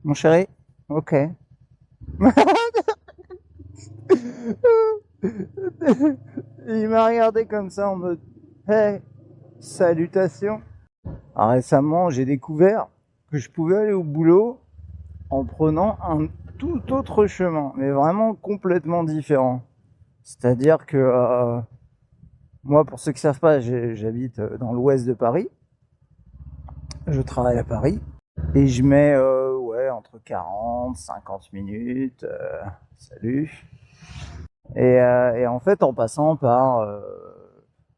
Mon chéri? Ok. Il m'a regardé comme ça en mode hey, salutations. Alors, récemment, j'ai découvert que je pouvais aller au boulot en prenant un tout autre chemin, mais vraiment complètement différent. C'est-à-dire que moi, pour ceux qui savent pas, j'habite dans l'ouest de Paris. Je travaille à Paris et je mets ouais, entre 40, 50 minutes. Salut. Et en fait, en passant par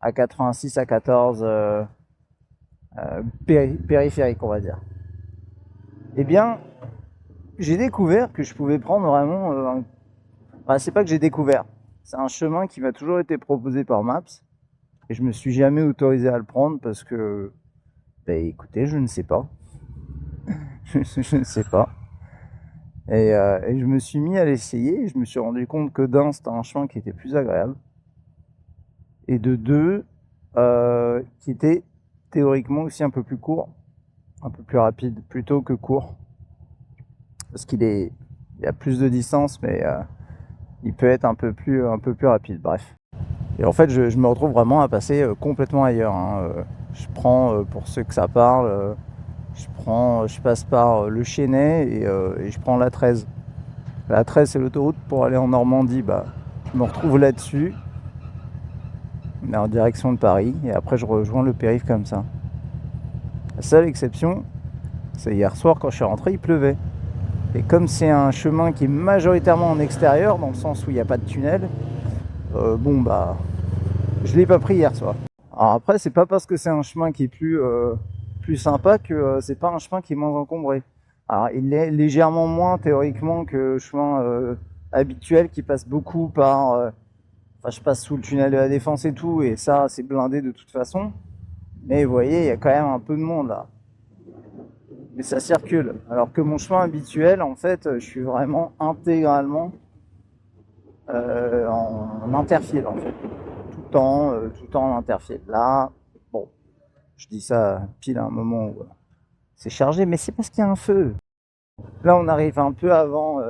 à 86 à 14 périphérique, on va dire. Eh bien, j'ai découvert que je pouvais prendre vraiment. Enfin, c'est pas que j'ai découvert. C'est un chemin qui m'a toujours été proposé par Maps et je me suis jamais autorisé à le prendre parce que, bah, écoutez, je ne sais pas. Je ne sais pas. Et je me suis mis à l'essayer et je me suis rendu compte que d'un, c'était un chemin qui était plus agréable. Et de deux, qui était théoriquement aussi un peu plus court, un peu plus rapide, plutôt que court. Parce il y a plus de distance, mais il peut être un peu plus rapide, bref. Et en fait, je me retrouve vraiment à passer complètement ailleurs, hein. Je prends, pour ceux que ça parle, je passe par le Chesnay et je prends la 13. La 13, c'est l'autoroute pour aller en Normandie. Bah, je me retrouve là-dessus, mais en direction de Paris, et après je rejoins le périph' comme ça. La seule exception, c'est hier soir quand je suis rentré, il pleuvait. Et comme c'est un chemin qui est majoritairement en extérieur, dans le sens où il n'y a pas de tunnel, bon bah, je l'ai pas pris hier soir. Alors après, c'est pas parce que c'est un chemin qui est plus sympa que c'est pas un chemin qui est moins encombré. Alors il est légèrement moins théoriquement que le chemin habituel qui passe beaucoup par... enfin, je passe sous le tunnel de la Défense et tout, et ça, c'est blindé de toute façon. Mais vous voyez, il y a quand même un peu de monde là. Mais ça circule. Alors que mon chemin habituel, en fait, je suis vraiment intégralement en interfile, en fait. Tout le temps en interfile. Là, bon, je dis ça pile à un moment où c'est chargé, mais c'est parce qu'il y a un feu. Là, on arrive un peu avant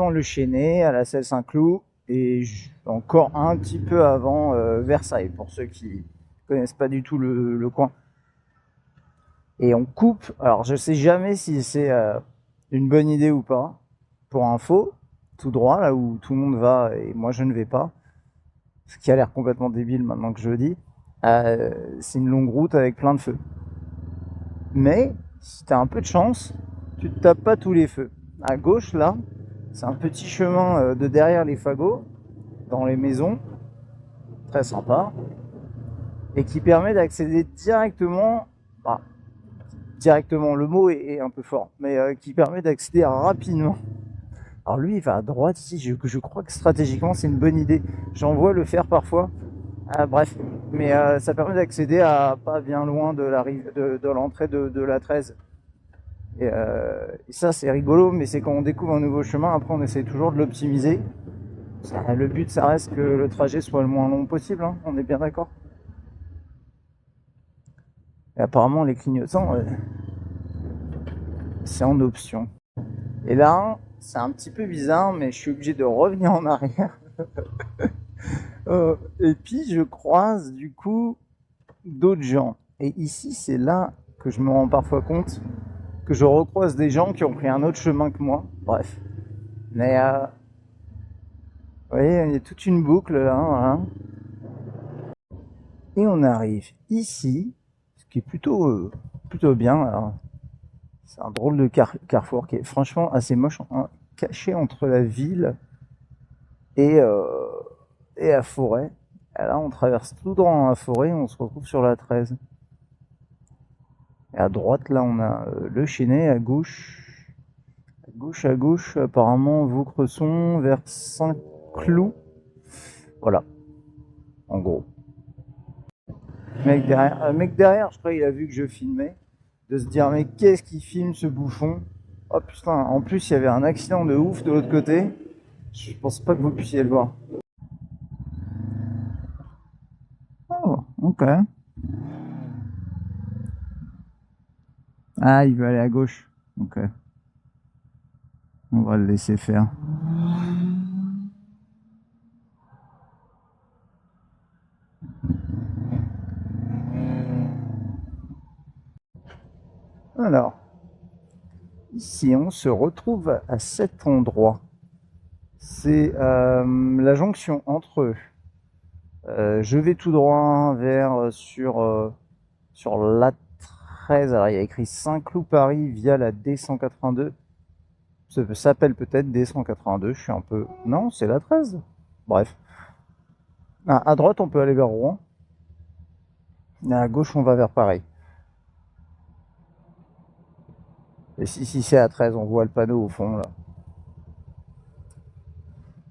le Chesnay, à la Selle Saint-Cloud, et encore un petit peu avant Versailles, pour ceux qui connaissent pas du tout le coin. Et on coupe. Alors, je sais jamais si c'est une bonne idée ou pas. Pour info, tout droit, là où tout le monde va, et moi je ne vais pas, ce qui a l'air complètement débile maintenant que je le dis, c'est une longue route avec plein de feux. Mais, si t'as un peu de chance, tu te tapes pas tous les feux. À gauche, là, c'est un petit chemin de derrière les fagots, dans les maisons, très sympa, et qui permet d'accéder directement, bah, directement, le mot est un peu fort, mais qui permet d'accéder rapidement. Alors lui, il va à droite ici, je crois que stratégiquement, c'est une bonne idée. J'en vois le faire parfois. Bref, mais ça permet d'accéder à pas bien loin de de l'entrée de la 13. Et ça, c'est rigolo, mais c'est quand on découvre un nouveau chemin, après on essaie toujours de l'optimiser. Le but, ça reste que le trajet soit le moins long possible, hein, on est bien d'accord. Et apparemment, les clignotants, c'est en option. Et là, c'est un petit peu bizarre, mais je suis obligé de revenir en arrière. Et puis, je croise du coup d'autres gens. Et ici, c'est là que je me rends parfois compte que je recroise des gens qui ont pris un autre chemin que moi. Bref. Mais, vous voyez, il y a toute une boucle là, voilà. Et on arrive ici, ce qui est plutôt bien. Alors, c'est un drôle de carrefour qui est franchement assez moche, hein, caché entre la ville et, euh, et la forêt. Et là, on traverse tout dans la forêt, on se retrouve sur la 13. Et à droite, là, on a le Chesnay, à gauche, apparemment, Vaucresson, vers Saint-Cloud. Voilà, en gros. Mec derrière, je crois qu'il a vu que je filmais, de se dire, mais qu'est-ce qu'il filme ce bouffon? Oh putain, en plus, il y avait un accident de ouf de l'autre côté. Je pense pas que vous puissiez le voir. Oh, ok. Ah, il veut aller à gauche. Ok. On va le laisser faire. Alors, ici on se retrouve à cet endroit. C'est la jonction entre je vais tout droit vers sur l'A13. Alors il y a écrit Saint-Cloud Paris via la D182. Ça s'appelle peut-être D182. Je suis un peu. Non, c'est l'A13. Bref. Ah, à droite, on peut aller vers Rouen. Et à gauche, on va vers Paris. Et si c'est A13, on voit le panneau au fond là.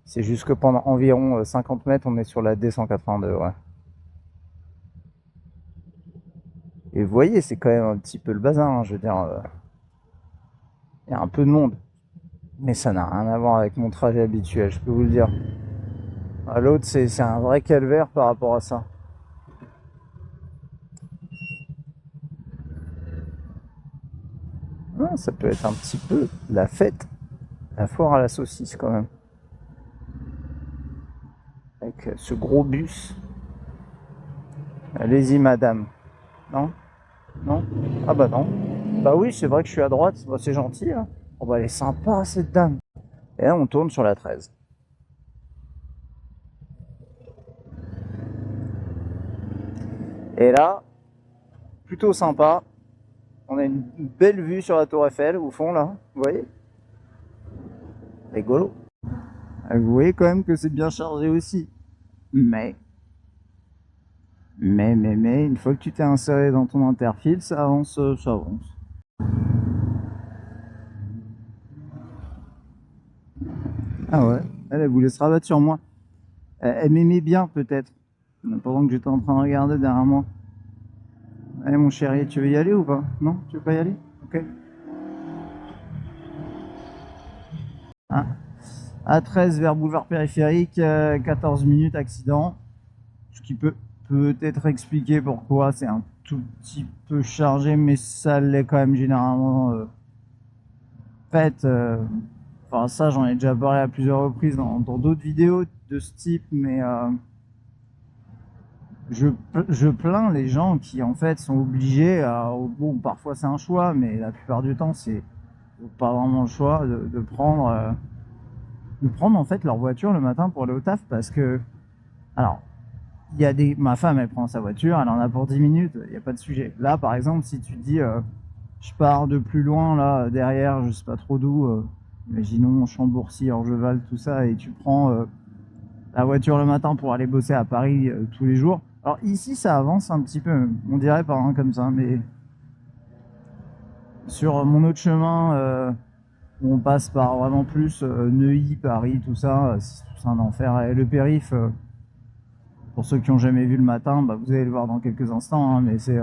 C'est juste que pendant environ 50 mètres, on est sur la D182. Ouais. Et vous voyez, c'est quand même un petit peu le bazar. Hein, je veux dire, il y a un peu de monde. Mais ça n'a rien à voir avec mon trajet habituel, je peux vous le dire. L'autre, c'est un vrai calvaire par rapport à ça. Ah, ça peut être un petit peu la fête, la foire à la saucisse quand même. Avec ce gros bus. Allez-y, madame. Non? Non? Ah bah non. Bah oui, c'est vrai que je suis à droite. Bah, c'est gentil. Hein. Oh bah elle est sympa, cette dame. Et là, on tourne sur la 13. Et là, plutôt sympa. On a une belle vue sur la tour Eiffel au fond là. Vous voyez? Rigolo. Vous voyez quand même que c'est bien chargé aussi. Mais, une fois que tu t'es inséré dans ton interfile, ça avance, ça avance. Ah ouais, elle voulait se rabattre sur moi. Elle m'aimait bien peut-être, pendant que j'étais en train de regarder derrière moi. Allez mon chéri, tu veux y aller ou pas? Non? Tu veux pas y aller? Ok. Ah. A13 vers boulevard périphérique, 14 minutes accident. Ce qui peut peut-être expliquer pourquoi c'est un tout petit peu chargé, mais ça l'est quand même généralement fait. Enfin, ça, j'en ai déjà parlé à plusieurs reprises dans d'autres vidéos de ce type, mais je plains les gens qui en fait sont obligés bon, parfois c'est un choix, mais la plupart du temps c'est pas vraiment le choix de prendre en fait leur voiture le matin pour aller au taf, parce que alors il y a ma femme, elle prend sa voiture, elle en a pour 10 minutes, il n'y a pas de sujet. Là par exemple, si tu dis je pars de plus loin là derrière, je sais pas trop d'où, imaginons Chambourcy, Orgeval, tout ça, et tu prends la voiture le matin pour aller bosser à Paris tous les jours. Alors ici ça avance un petit peu, on dirait par un comme ça, mais sur mon autre chemin où on passe par vraiment plus Neuilly, Paris, tout ça, c'est un enfer. Et le périph, pour ceux qui ont jamais vu le matin, bah, vous allez le voir dans quelques instants, hein, mais c'est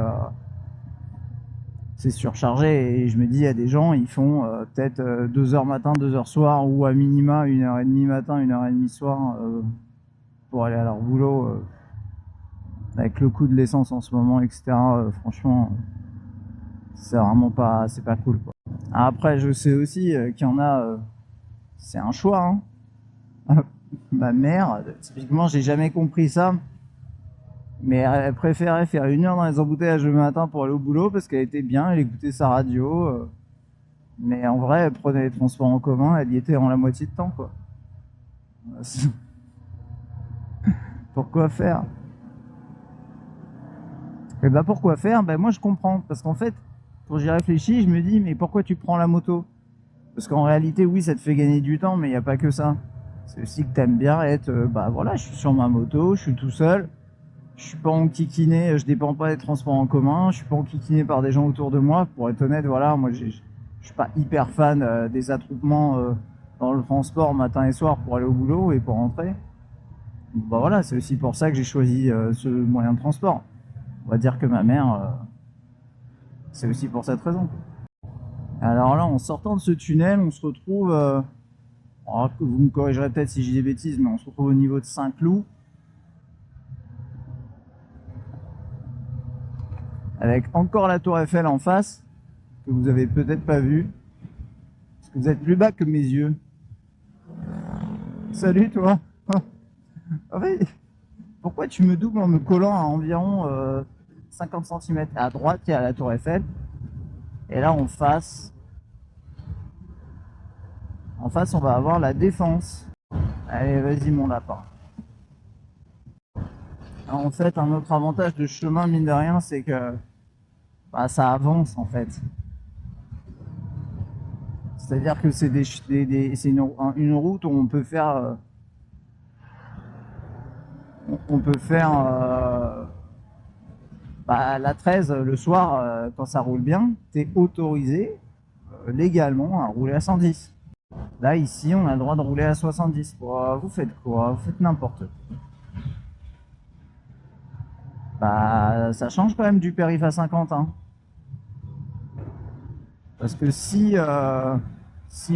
surchargé. Et je me dis, il y a des gens, ils font peut-être 2 heures matin, 2 heures soir, ou à minima 1h30 matin, 1h30 soir pour aller à leur boulot. Avec le coût de l'essence en ce moment, etc. Franchement, c'est vraiment pas, c'est pas cool, quoi. Après, je sais aussi qu'il y en a, c'est un choix. Hein. Ma mère, typiquement, j'ai jamais compris ça, mais elle préférait faire 1 heure dans les embouteillages le matin pour aller au boulot parce qu'elle était bien, elle écoutait sa radio. Mais en vrai, elle prenait les transports en commun, elle y était en la moitié de temps, quoi. Pourquoi faire? Et bah pourquoi faire? Ben moi je comprends, parce qu'en fait, quand j'y réfléchis, je me dis, mais pourquoi tu prends la moto? Parce qu'en réalité, oui, ça te fait gagner du temps, mais il n'y a pas que ça. C'est aussi que t'aimes bien être, bah voilà, je suis sur ma moto, je suis tout seul, je suis pas enquiquiné, je dépends pas des transports en commun, je suis pas enquiquiné par des gens autour de moi. Pour être honnête, voilà, moi je suis pas hyper fan des attroupements dans le transport matin et soir pour aller au boulot et pour rentrer. Donc, bah voilà, c'est aussi pour ça que j'ai choisi ce moyen de transport. On va dire que ma mère, c'est aussi pour cette raison. Alors là, en sortant de ce tunnel, on se retrouve, vous me corrigerez peut-être si j'ai des bêtises, mais on se retrouve au niveau de Saint-Cloud, avec encore la tour Eiffel en face, que vous avez peut-être pas vu. que vous êtes plus bas que mes yeux. Salut toi. Ah ouais. Pourquoi tu me doubles en me collant à environ 50 cm à droite, il y a la tour Eiffel. Et là en face, on va avoir la Défense. Allez, vas-y mon lapin. Alors, en fait, un autre avantage de ce chemin, mine de rien, c'est que bah, ça avance en fait. C'est-à-dire que c'est c'est une route où on peut faire bah, la 13 le soir quand ça roule bien, t'es autorisé légalement à rouler à 110. Là ici on a le droit de rouler à 70. Vous faites quoi? Vous faites n'importe quoi. Bah ça change quand même du périph' à 50 hein. Parce que si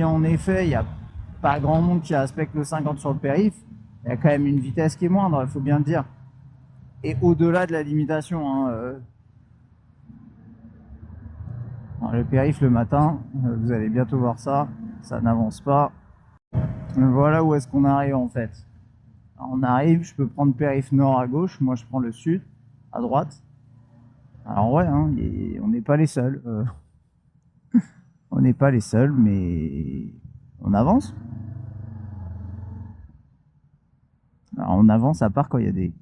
en effet il n'y a pas grand monde qui respecte le 50 sur le périph', il y a quand même une vitesse qui est moindre, il faut bien le dire. Et au-delà de la limitation, hein, le périph' le matin, vous allez bientôt voir ça, ça n'avance pas. Voilà où est-ce qu'on arrive en fait. Alors, on arrive, je peux prendre périph' nord à gauche, moi je prends le sud à droite. Alors ouais, hein, on n'est pas les seuls. On n'est pas les seuls, mais on avance. Alors on avance à part quand il y a des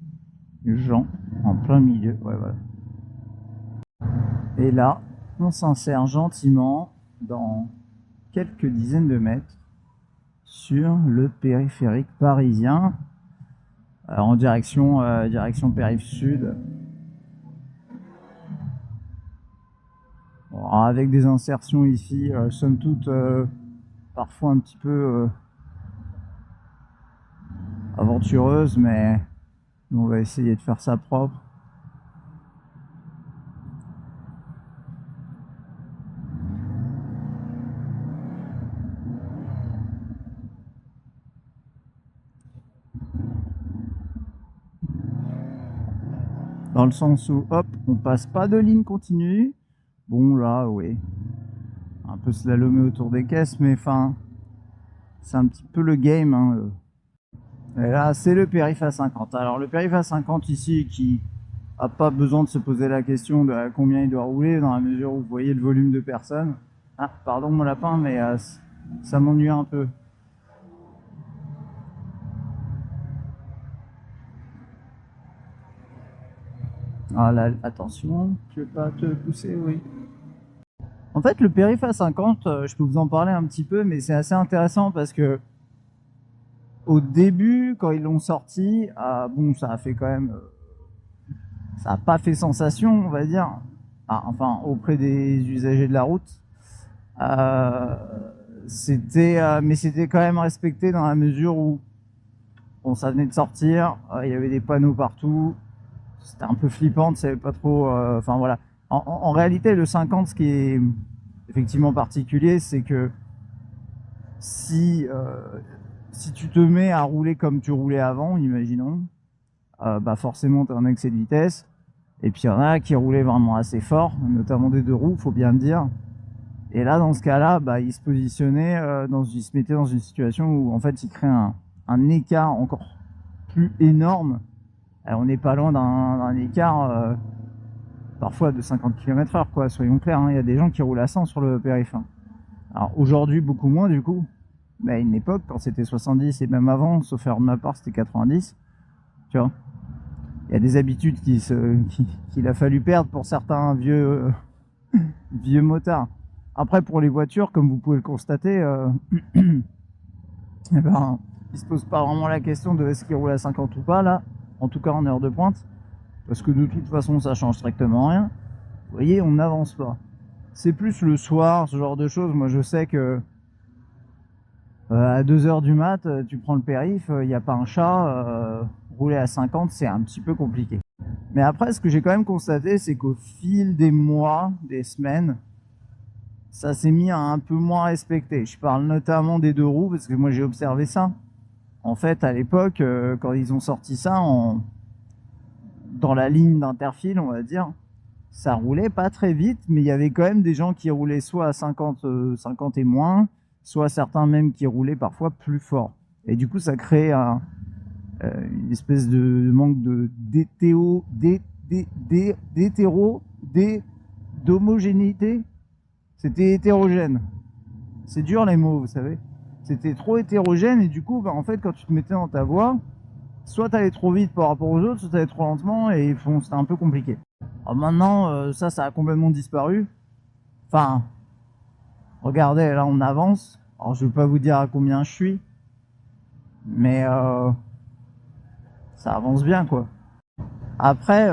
gens en plein milieu. Ouais, voilà. Et là, on s'insère gentiment dans quelques dizaines de mètres sur le périphérique parisien en direction périph' sud. Bon, avec des insertions ici, somme toute, parfois un petit peu aventureuses, mais on va essayer de faire ça propre. Dans le sens où, hop, on passe pas de ligne continue. Bon, là, oui. Un peu slalomé autour des caisses, mais enfin, c'est un petit peu le game. Hein. Et là, c'est le périph' à 50. Alors, le périph' à 50 ici, qui a pas besoin de se poser la question de combien il doit rouler, dans la mesure où vous voyez le volume de personnes. Ah, pardon mon lapin, mais ça m'ennuie un peu. Ah là, attention, je vais pas te pousser, oui. En fait, le périph' à 50, je peux vous en parler un petit peu, mais c'est assez intéressant parce que au début, quand ils l'ont sorti, bon, ça a fait quand même, ça a pas fait sensation, on va dire, enfin auprès des usagers de la route. Mais c'était quand même respecté dans la mesure où, bon, ça venait de sortir, il y avait des panneaux partout. C'était un peu flippant, tu savais pas trop. Enfin voilà. En réalité, le 50, ce qui est effectivement particulier, c'est que si tu te mets à rouler comme tu roulais avant, imaginons, bah forcément tu as un excès de vitesse. Et puis il y en a qui roulaient vraiment assez fort, notamment des deux roues, faut bien le dire. Et là, dans ce cas-là, bah, ils se positionnaient, ils se mettaient dans une situation où en fait ils créent un écart encore plus énorme. Alors, on n'est pas loin d'un écart parfois de 50 km/h, quoi, soyons clairs. Hein, il y a des gens qui roulent à 100 sur le périph'. Alors aujourd'hui, beaucoup moins du coup. Mais à une époque, quand c'était 70 et même avant, sauf erreur de ma part, c'était 90. Tu vois, il y a des habitudes qu'il a fallu perdre pour certains vieux motards. Après, pour les voitures, comme vous pouvez le constater, eh ben, ils se posent pas vraiment la question de est-ce qu'ils roulent à 50 ou pas là, en tout cas en heure de pointe, parce que de toute façon ça change strictement rien. Vous voyez, on n'avance pas. C'est plus le soir, ce genre de choses. Moi je sais que à 2h du mat, tu prends le périph', il n'y a pas un chat, rouler à 50 c'est un petit peu compliqué. Mais après, ce que j'ai quand même constaté, c'est qu'au fil des mois, des semaines, ça s'est mis à un peu moins respecter. Je parle notamment des deux roues, parce que moi j'ai observé ça. En fait, à l'époque, quand ils ont sorti ça dans la ligne d'interfile, on va dire, ça roulait pas très vite, mais il y avait quand même des gens qui roulaient soit à 50 et moins, soit certains même qui roulaient parfois plus fort. Et du coup, ça crée une espèce de manque d'homogénéité. C'était hétérogène. C'est dur les mots, vous savez. C'était trop hétérogène et du coup, en fait, quand tu te mettais dans ta voie, soit t'allais trop vite par rapport aux autres, soit t'allais trop lentement et c'était un peu compliqué. Alors maintenant, ça a complètement disparu. Enfin, regardez, là on avance. Alors je vais pas vous dire à combien je suis, mais ça avance bien quoi. Après,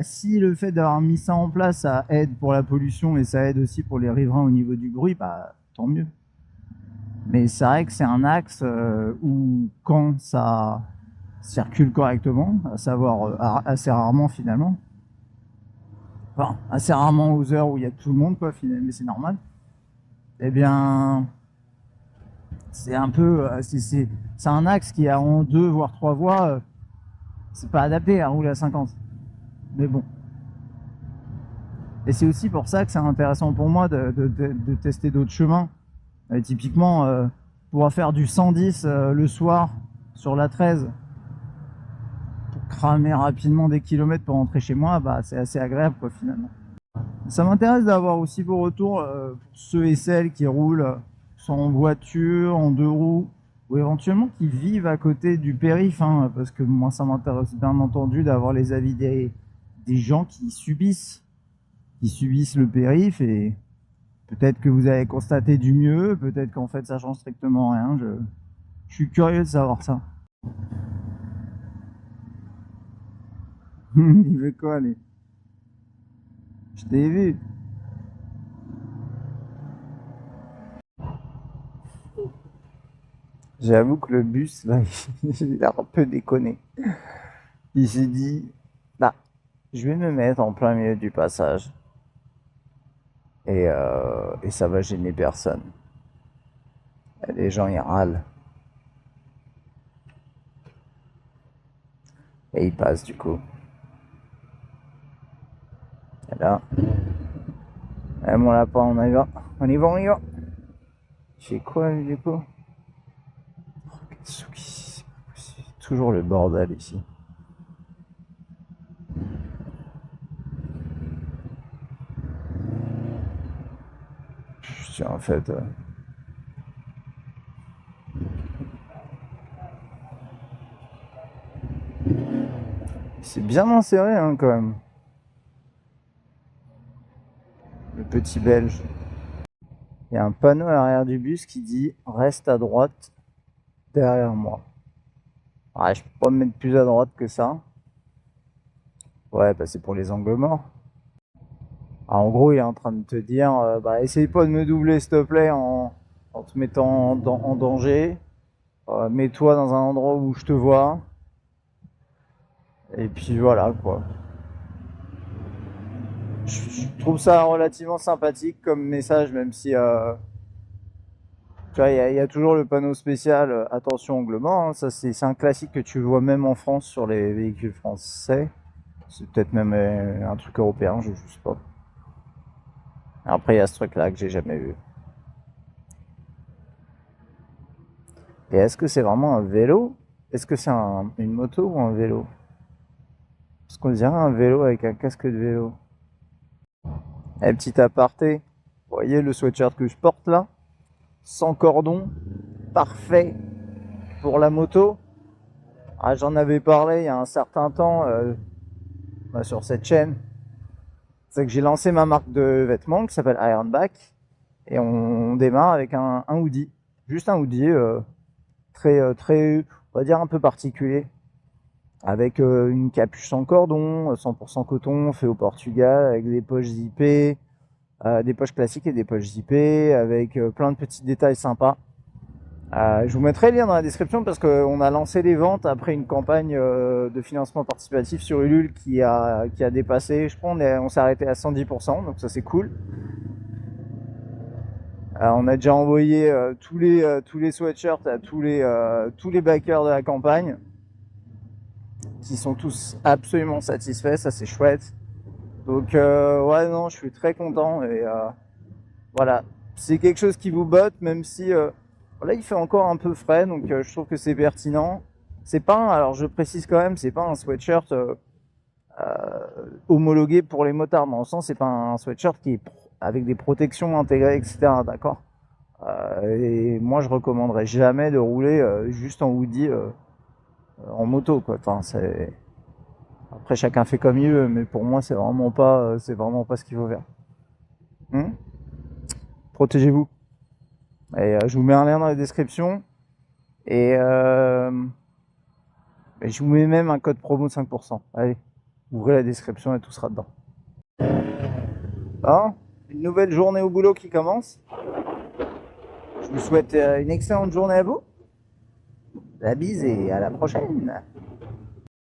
si le fait d'avoir mis ça en place, ça aide pour la pollution et ça aide aussi pour les riverains au niveau du bruit, tant mieux. Mais c'est vrai que c'est un axe où quand ça circule correctement, à savoir assez rarement finalement, enfin assez rarement aux heures où il y a tout le monde quoi finalement, mais c'est normal. Eh bien, c'est un peu, c'est un axe qui a en 2 voire 3 voies, c'est pas adapté à rouler à 50. Mais bon. Et c'est aussi pour ça que c'est intéressant pour moi de tester d'autres chemins. Typiquement, pouvoir faire du 110 le soir sur la 13 pour cramer rapidement des kilomètres pour rentrer chez moi, c'est assez agréable quoi finalement. Ça m'intéresse d'avoir aussi vos retours pour ceux et celles qui roulent soit en voiture, en 2 roues, ou éventuellement qui vivent à côté du périph', parce que moi ça m'intéresse bien entendu d'avoir les avis des gens qui subissent le périph', et peut-être que vous avez constaté du mieux, peut-être qu'en fait ça change strictement rien, je suis curieux de savoir ça. Il veut quoi lui? Je t'ai vu. J'avoue que le bus, là, il a un peu déconné. Il s'est dit, là, je vais me mettre en plein milieu du passage. Et ça va gêner personne. Et les gens, ils râlent. Et ils passent, du coup. Et là, mon lapin, on y va. On y va, on y va. Il fait quoi, lui, du coup? C'est toujours le bordel, ici. En fait... c'est bien inséré, quand même. Le petit belge. Il y a un panneau à l'arrière du bus qui dit « Reste à droite, derrière moi ». Ah, je peux pas me mettre plus à droite que ça. Ouais, c'est pour les angles morts. Ah, en gros, il est en train de te dire essaye pas de me doubler, s'il te plaît, en te mettant en danger. Mets-toi dans un endroit où je te vois. Et puis voilà, quoi. Je trouve ça relativement sympathique comme message, même si... tu vois, il y a toujours le panneau spécial attention angle mort. Ça, c'est un classique que tu vois même en France sur les véhicules français. C'est peut-être même un truc européen, je sais pas. Après, il y a ce truc-là que j'ai jamais vu. Et est-ce que c'est vraiment un vélo? Est-ce que c'est une moto ou un vélo? Parce qu'on dirait un vélo avec un casque de vélo. Et petit aparté, vous voyez le sweatshirt que je porte là? Sans cordon, parfait pour la moto. Ah, j'en avais parlé il y a un certain temps sur cette chaîne. C'est que j'ai lancé ma marque de vêtements qui s'appelle Ironback. Et on démarre avec un hoodie. Juste un hoodie très, on va dire un peu particulier. Avec une capuche sans cordon, 100% coton, fait au Portugal, avec des poches zippées, des poches classiques et des poches zippées, avec plein de petits détails sympas. Je vous mettrai le lien dans la description parce qu'on a lancé les ventes après une campagne de financement participatif sur Ulule qui a dépassé, je crois on s'est arrêté à 110%, donc ça c'est cool. On a déjà envoyé tous les sweatshirts à tous les backers de la campagne, qui sont tous absolument satisfaits, ça c'est chouette. Donc ouais non, je suis très content et voilà. c'est quelque chose qui vous botte, même si là il fait encore un peu frais, donc je trouve que c'est pertinent. C'est pas alors je précise quand même, c'est pas un sweatshirt homologué pour les motards, dans le sens c'est pas un sweatshirt qui est avec des protections intégrées, etc. D'accord. Et moi je recommanderais jamais de rouler juste en hoodie en moto, quoi. Enfin, c'est après chacun fait comme il veut, mais pour moi c'est vraiment pas ce qu'il faut faire. Hmm. Protégez-vous. Et je vous mets un lien dans la description. Et je vous mets même un code promo de 5%. Allez, ouvrez la description et tout sera dedans. Bon, une nouvelle journée au boulot qui commence. Je vous souhaite une excellente journée à vous. La bise et à la prochaine.